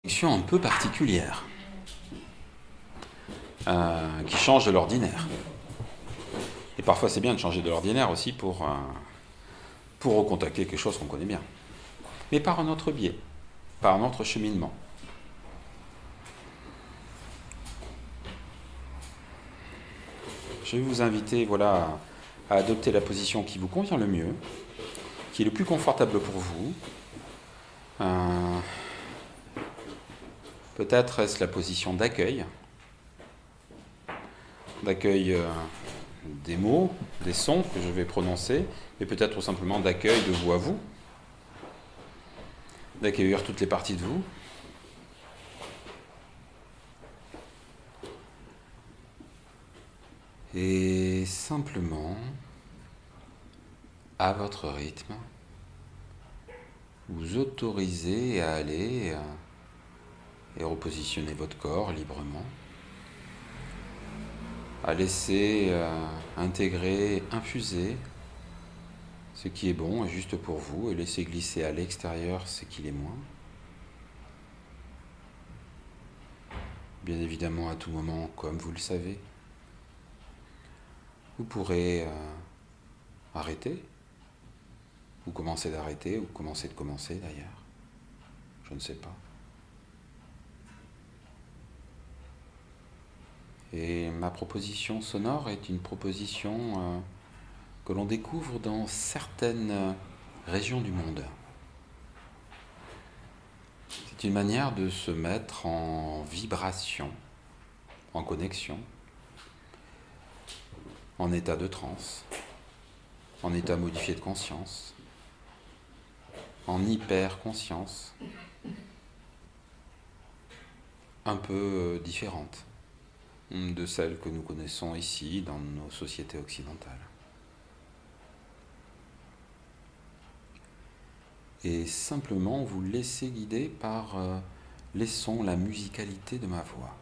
Une un peu particulière, qui change de l'ordinaire. Et parfois c'est bien de changer de l'ordinaire aussi pour recontacter quelque chose qu'on connaît bien. Mais par un autre biais, par un autre cheminement. Je vais vous inviter à adopter la position qui vous convient le mieux, qui est le plus confortable pour vous. Peut-être est-ce la position d'accueil des mots, des sons que je vais prononcer, mais peut-être tout simplement d'accueil de vous à vous, d'accueillir toutes les parties de vous. Et simplement, à votre rythme, vous autorisez à aller et repositionner votre corps librement, à laisser intégrer, infuser ce qui est bon et juste pour vous, et laisser glisser à l'extérieur ce qui l'est moins. Bien évidemment, à tout moment, comme vous le savez, vous pourrez arrêter, ou commencer d'arrêter, ou commencer de commencer d'ailleurs. Je ne sais pas. Et ma proposition sonore est une proposition que l'on découvre dans certaines régions du monde. C'est une manière de se mettre en vibration, en connexion, en état de transe, en état modifié de conscience, en hyper-conscience, un peu différente de celle que nous connaissons ici dans nos sociétés occidentales. Et simplement vous laissez guider par les sons, la musicalité de ma voix.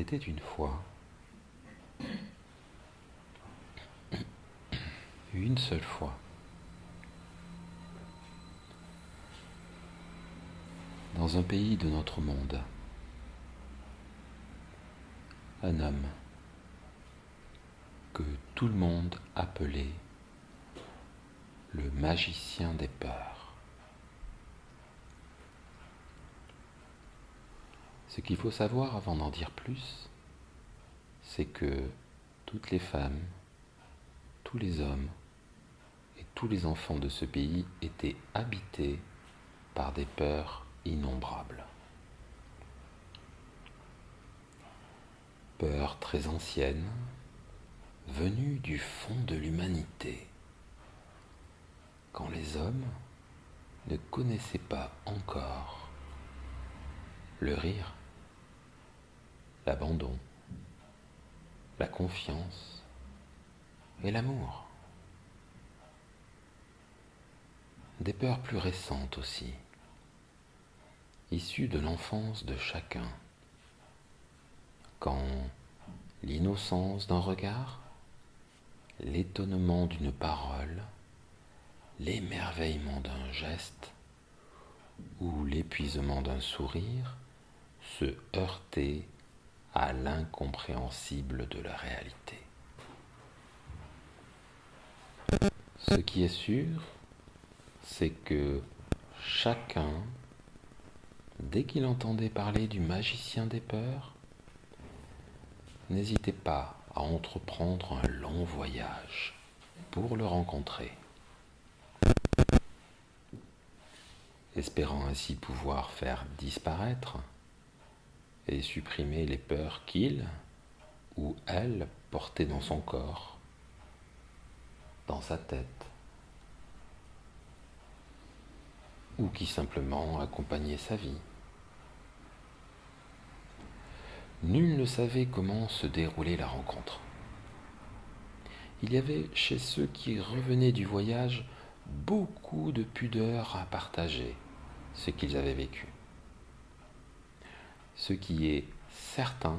était une fois une seule fois dans un pays de notre monde, un homme que tout le monde appelait le magicien des peurs. Ce qu'il faut savoir avant d'en dire plus, c'est que toutes les femmes, tous les hommes et tous les enfants de ce pays étaient habités par des peurs innombrables. Peurs très anciennes, venues du fond de l'humanité, quand les hommes ne connaissaient pas encore le rire, l'abandon, la confiance et l'amour. Des peurs plus récentes aussi, issues de l'enfance de chacun, quand l'innocence d'un regard, l'étonnement d'une parole, l'émerveillement d'un geste ou l'épuisement d'un sourire se heurtaient à l'incompréhensible de la réalité. Ce qui est sûr, c'est que chacun, dès qu'il entendait parler du magicien des peurs, n'hésitait pas à entreprendre un long voyage pour le rencontrer, espérant ainsi pouvoir faire disparaître et supprimer les peurs qu'il ou elle portait dans son corps, dans sa tête, ou qui simplement accompagnaient sa vie. Nul ne savait comment se déroulait la rencontre. Il y avait chez ceux qui revenaient du voyage beaucoup de pudeur à partager ce qu'ils avaient vécu. Ce qui est certain,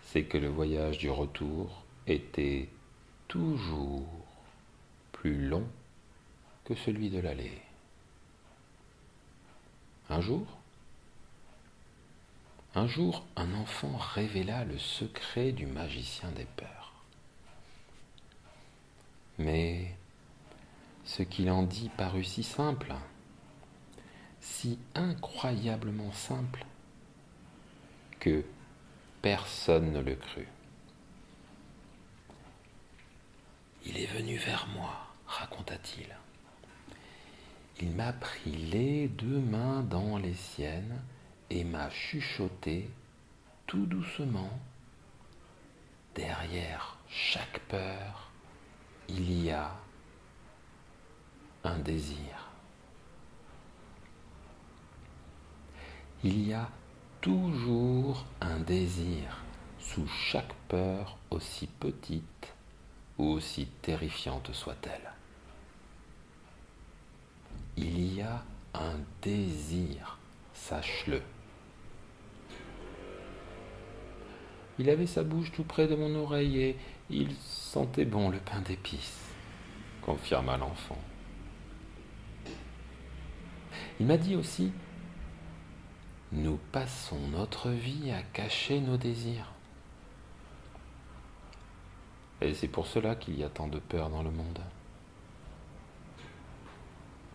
c'est que le voyage du retour était toujours plus long que celui de l'aller. Un jour, un enfant révéla le secret du magicien des peurs. Mais ce qu'il en dit parut si simple, si incroyablement simple, que personne ne le crut. Il est venu vers moi, raconta-t-il. Il m'a pris les deux mains dans les siennes et m'a chuchoté tout doucement. Derrière chaque peur, il y a un désir. Il y a toujours un désir sous chaque peur, aussi petite ou aussi terrifiante soit-elle. Il y a un désir, sache-le. Il avait sa bouche tout près de mon oreille et il sentait bon le pain d'épices, confirma l'enfant. Il m'a dit aussi: nous passons notre vie à cacher nos désirs. Et c'est pour cela qu'il y a tant de peur dans le monde.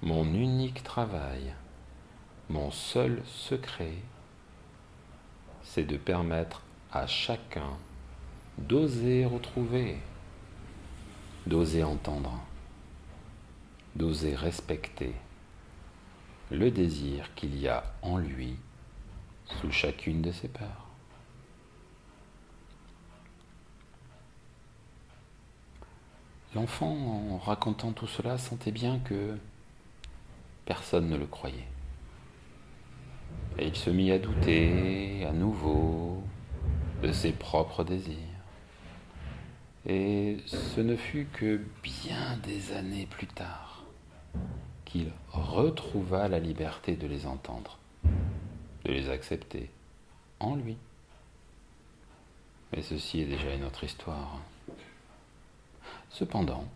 Mon unique travail, mon seul secret, c'est de permettre à chacun d'oser retrouver, d'oser entendre, d'oser respecter le désir qu'il y a en lui sous chacune de ses peurs. L'enfant, en racontant tout cela, sentait bien que personne ne le croyait. Et il se mit à douter à nouveau de ses propres désirs. Et ce ne fut que bien des années plus tard qu'il retrouva la liberté de les entendre, de les accepter en lui, Mais ceci est déjà une autre histoire. Cependant,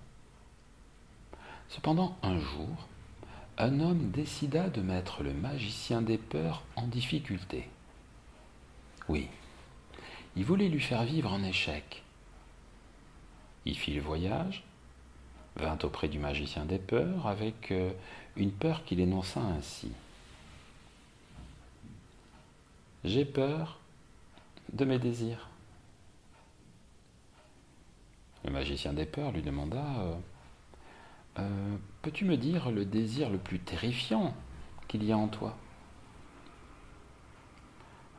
un jour, un homme décida de mettre le magicien des peurs en difficulté. Oui, il voulait lui faire vivre un échec. Il fit le voyage, vint auprès du magicien des peurs avec une peur qu'il énonça ainsi. J'ai peur de mes désirs. Le magicien des peurs lui demanda peux-tu me dire le désir le plus terrifiant qu'il y a en toi?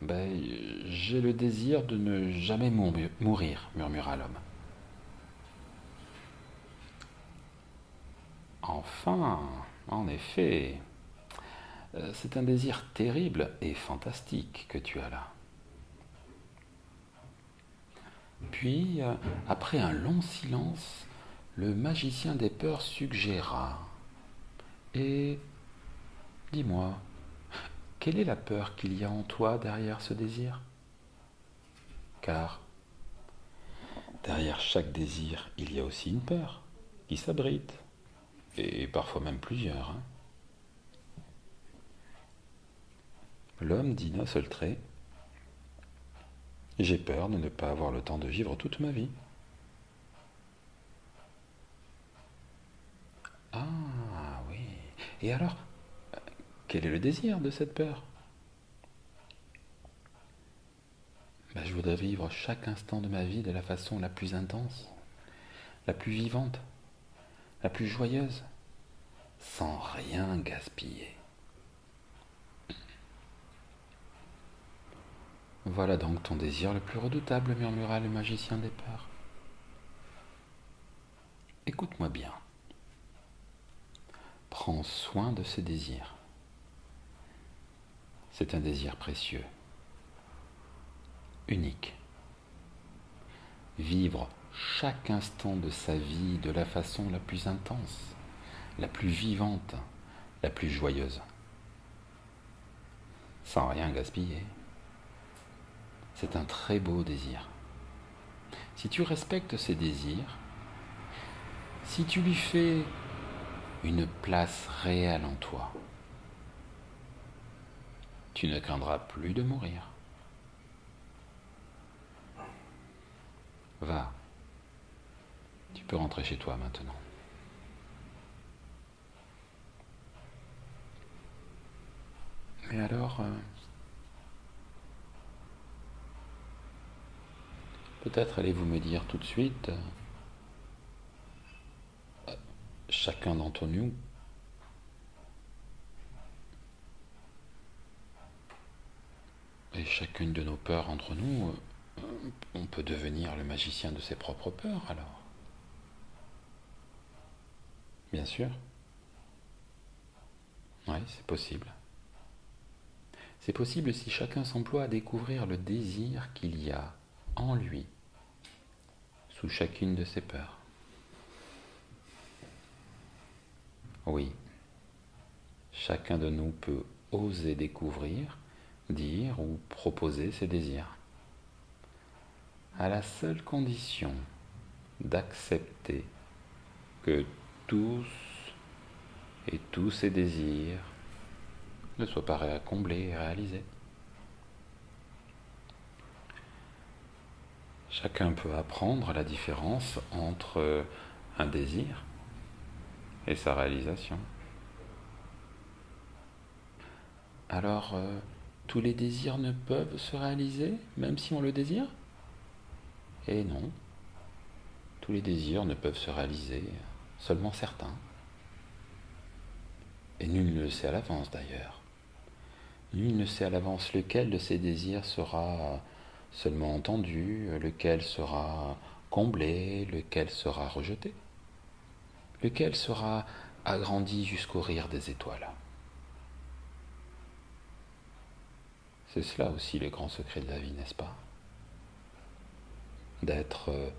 J'ai le désir de ne jamais mourir, murmura l'homme. Enfin, en effet, c'est un désir terrible et fantastique que tu as là. Puis, après un long silence, le magicien des peurs suggéra. Et dis-moi, quelle est la peur qu'il y a en toi derrière ce désir? Car derrière chaque désir, il y a aussi une peur qui s'abrite, et parfois même plusieurs. L'homme dit d'un seul trait, j'ai peur de ne pas avoir le temps de vivre toute ma vie. Ah oui. Et alors, quel est le désir de cette peur? Je voudrais vivre chaque instant de ma vie de la façon la plus intense, la plus vivante, la plus joyeuse, sans rien gaspiller. Voilà donc ton désir le plus redoutable, murmura le magicien des peurs. Écoute-moi bien. Prends soin de ce désir. C'est un désir précieux, unique. Vivre chaque instant de sa vie de la façon la plus intense, la plus vivante, la plus joyeuse, sans rien gaspiller. C'est un très beau désir. Si tu respectes ces désirs, si tu lui fais une place réelle en toi, tu ne craindras plus de mourir. Va, tu peux rentrer chez toi maintenant. Mais alors, peut-être allez-vous me dire tout de suite, chacun d'entre nous, et chacune de nos peurs entre nous, on peut devenir le magicien de ses propres peurs alors. Bien sûr. Oui, c'est possible. C'est possible si chacun s'emploie à découvrir le désir qu'il y a en lui, sous chacune de ses peurs. Oui, chacun de nous peut oser découvrir, dire ou proposer ses désirs, à la seule condition d'accepter que tous et tous ses désirs ne soient pas comblés et réalisés. Chacun peut apprendre la différence entre un désir et sa réalisation. Alors, tous les désirs ne peuvent se réaliser, même si on le désire? Eh non, tous les désirs ne peuvent se réaliser, seulement certains. Et nul ne le sait à l'avance d'ailleurs. Nul ne sait à l'avance lequel de ces désirs sera seulement entendu, lequel sera comblé, lequel sera rejeté, lequel sera agrandi jusqu'au rire des étoiles. C'est cela aussi le grand secret de la vie, n'est-ce pas? D'être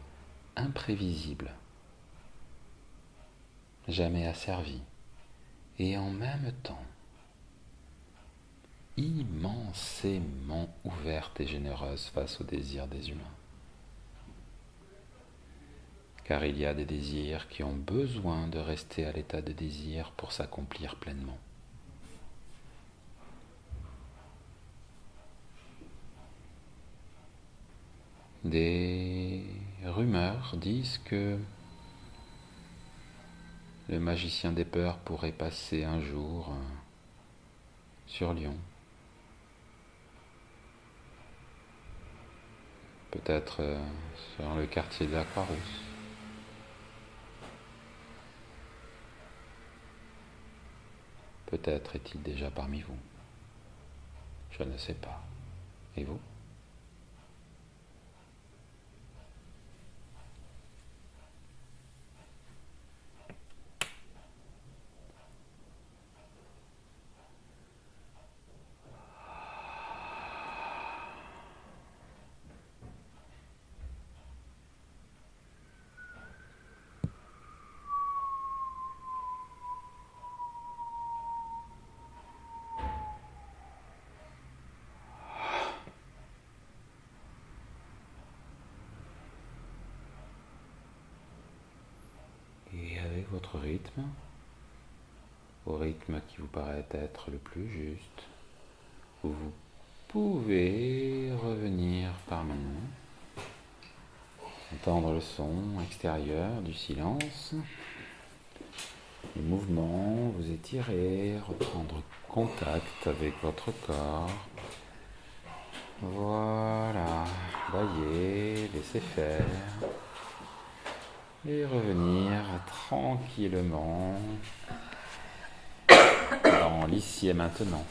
imprévisible, jamais asservi, et en même temps immensément ouverte et généreuse face aux désirs des humains. car il y a des désirs qui ont besoin de rester à l'état de désir pour s'accomplir pleinement. Des rumeurs disent que le magicien des peurs pourrait passer un jour sur Lyon. Peut-être sur le quartier de la Croix-Rousse. Peut-être est-il déjà parmi vous. Je ne sais pas. Et vous ? Et avec votre rythme, au rythme qui vous paraît être le plus juste, vous pouvez revenir parmi nous, entendre le son extérieur du silence, les mouvements, vous étirer, reprendre contact avec votre corps. Voilà, voyez, laissez faire. Et revenir tranquillement dans l'ici et maintenant.